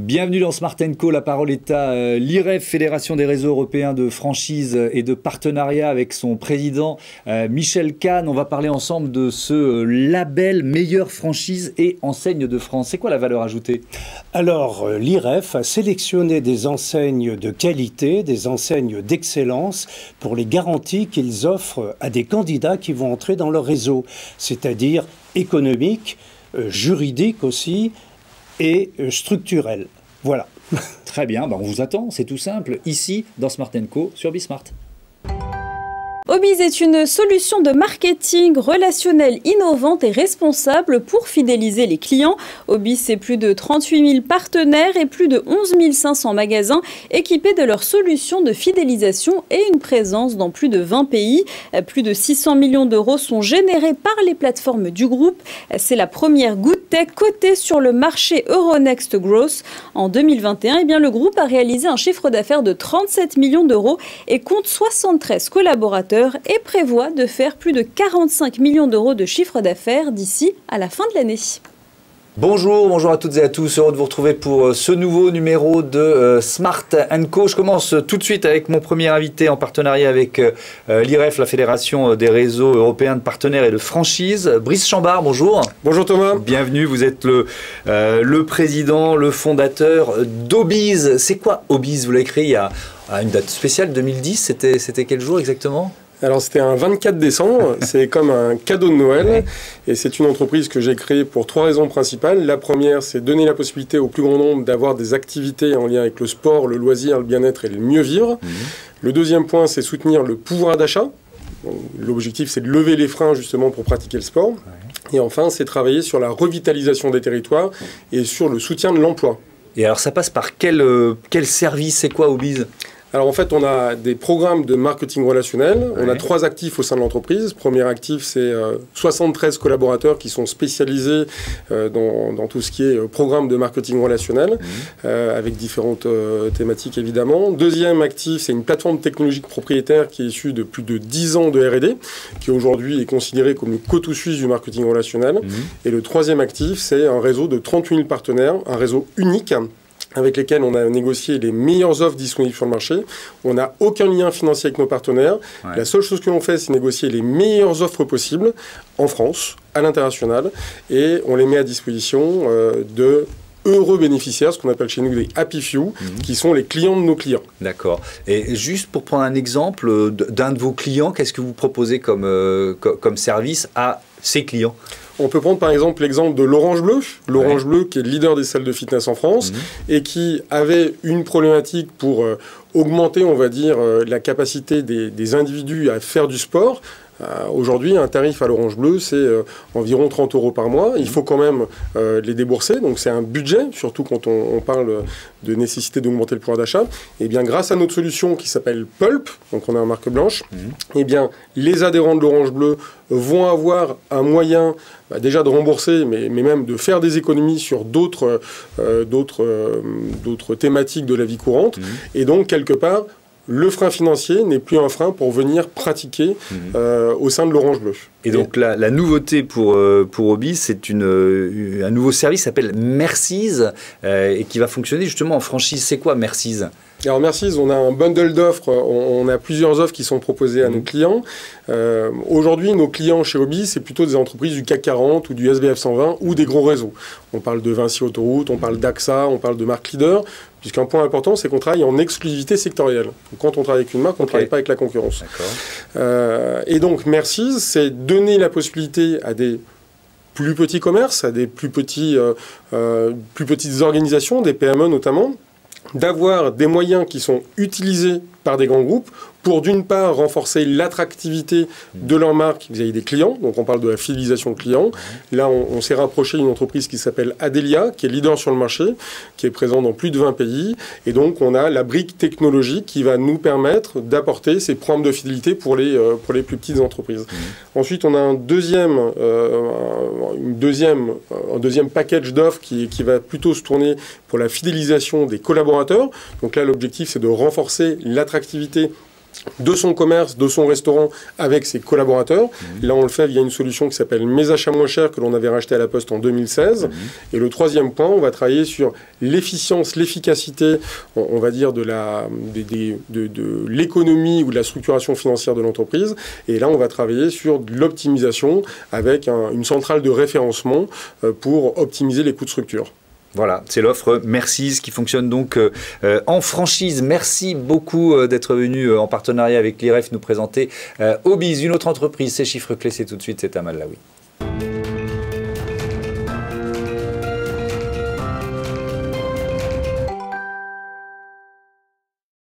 Bienvenue dans Smart & Co. La parole est à l'IREF, Fédération des réseaux européens de franchise et de partenariat, avec son président Michel Kahn. On va parler ensemble de ce label meilleure franchise et enseigne de France. C'est quoi la valeur ajoutée? Alors, l'IREF a sélectionné des enseignes de qualité, des enseignes d'excellence pour les garanties qu'ils offrent à des candidats qui vont entrer dans leur réseau, c'est-à-dire économique, juridique aussi, et structurel. Voilà. Très bien, on vous attend, c'est tout simple, ici, dans Smart & Co, sur Bismart. Obiz est une solution de marketing relationnel innovante et responsable pour fidéliser les clients. Obiz, c'est plus de 38 000 partenaires et plus de 11 500 magasins équipés de leur solution de fidélisation et une présence dans plus de 20 pays. Plus de 600 millions d'euros sont générés par les plateformes du groupe. C'est la première good tech cotée sur le marché Euronext Growth. En 2021, le groupe a réalisé un chiffre d'affaires de 37 millions d'euros et compte 73 collaborateurs et prévoit de faire plus de 45 millions d'euros de chiffre d'affaires d'ici à la fin de l'année. Bonjour à toutes et à tous, heureux de vous retrouver pour ce nouveau numéro de Smart & Co. Je commence tout de suite avec mon premier invité en partenariat avec l'IREF, la Fédération des réseaux européens de partenaires et de franchise. Brice Chambard, bonjour. Bonjour Thomas. Bienvenue, vous êtes le président, le fondateur d'Obiz. C'est quoi Obiz? Vous l'avez créé il y a une date spéciale, 2010, c'était quel jour exactement? Alors c'était un 24 décembre, c'est comme un cadeau de Noël, et c'est une entreprise que j'ai créée pour 3 raisons principales. La première, c'est donner la possibilité au plus grand nombre d'avoir des activités en lien avec le sport, le loisir, le bien-être et le mieux vivre. Le deuxième point, c'est soutenir le pouvoir d'achat. L'objectif, c'est de lever les freins justement pour pratiquer le sport. Et enfin, c'est travailler sur la revitalisation des territoires et sur le soutien de l'emploi. Et alors ça passe par quel service? C'est quoi Obiz? Alors en fait, on a des programmes de marketing relationnel. On a 3 actifs au sein de l'entreprise. Premier actif, c'est 73 collaborateurs qui sont spécialisés dans tout ce qui est programme de marketing relationnel, avec différentes thématiques évidemment. Deuxième actif, c'est une plateforme technologique propriétaire qui est issue de plus de 10 ans de R&D, qui aujourd'hui est considérée comme le couteau suisse du marketing relationnel. Et le troisième actif, c'est un réseau de 38 000 partenaires, un réseau unique, avec lesquels on a négocié les meilleures offres disponibles sur le marché. On n'a aucun lien financier avec nos partenaires. La seule chose que l'on fait, c'est négocier les meilleures offres possibles en France, à l'international, et on les met à disposition de heureux bénéficiaires, ce qu'on appelle chez nous des Happy Few, qui sont les clients de nos clients. D'accord. Et juste pour prendre un exemple d'un de vos clients, qu'est-ce que vous proposez comme service à ces clients? On peut prendre par exemple l'exemple de l'Orange Bleu. L'Orange Bleu qui est le leader des salles de fitness en France et qui avait une problématique pour augmenter, on va dire, la capacité des individus à faire du sport. Aujourd'hui, un tarif à l'Orange Bleu, c'est environ 30 € par mois. Il faut quand même les débourser, donc c'est un budget, surtout quand on parle de nécessité d'augmenter le pouvoir d'achat. Et bien, grâce à notre solution qui s'appelle Pulp, donc on a une marque blanche, et bien, les adhérents de l'Orange Bleu vont avoir un moyen déjà de rembourser, mais même de faire des économies sur d'autres thématiques de la vie courante. Et donc, quelque part, le frein financier n'est plus un frein pour venir pratiquer au sein de l'Orange Bleu. Et donc la nouveauté pour Obiz, c'est un nouveau service qui s'appelle Merciz et qui va fonctionner justement en franchise. C'est quoi Merciz? Alors Merciz, on a un bundle d'offres, on a plusieurs offres qui sont proposées à nos clients. Aujourd'hui, nos clients chez Obiz, c'est plutôt des entreprises du CAC 40 ou du SBF 120 ou des gros réseaux. On parle de Vinci Autoroute, on parle d'AXA, on parle de marque leader, puisqu'un point important, c'est qu'on travaille en exclusivité sectorielle. Donc, quand on travaille avec une marque, on ne travaille pas avec la concurrence. Et donc Merciz, c'est donner la possibilité à des plus petits commerces, à des plus petites organisations, des PME notamment, d'avoir des moyens qui sont utilisés par des grands groupes pour d'une part renforcer l'attractivité de leur marque vis-à-vis des clients. Donc on parle de la fidélisation de clients. Là, on s'est rapproché d'une entreprise qui s'appelle Adelia, qui est leader sur le marché, qui est présent dans plus de 20 pays. Et donc on a la brique technologique qui va nous permettre d'apporter ces programmes de fidélité pour les plus petites entreprises. Ensuite, on a un deuxième package d'offres qui va plutôt se tourner pour la fidélisation des collaborateurs. Donc là, l'objectif, c'est de renforcer l'attractivité de son commerce, de son restaurant avec ses collaborateurs. Là, on le fait via une solution qui s'appelle Mes achats moins chers que l'on avait racheté à la Poste en 2016. Et le troisième point, on va travailler sur l'efficience, l'efficacité, on va dire, de l'économie ou de la structuration financière de l'entreprise. Et là, on va travailler sur de l'optimisation avec une centrale de référencement pour optimiser les coûts de structure. Voilà, c'est l'offre Merci's qui fonctionne donc en franchise. Merci beaucoup d'être venu en partenariat avec l'IREF nous présenter Obiz, une autre entreprise. Ces chiffres clés, c'est tout de suite, c'est Amal Laoui.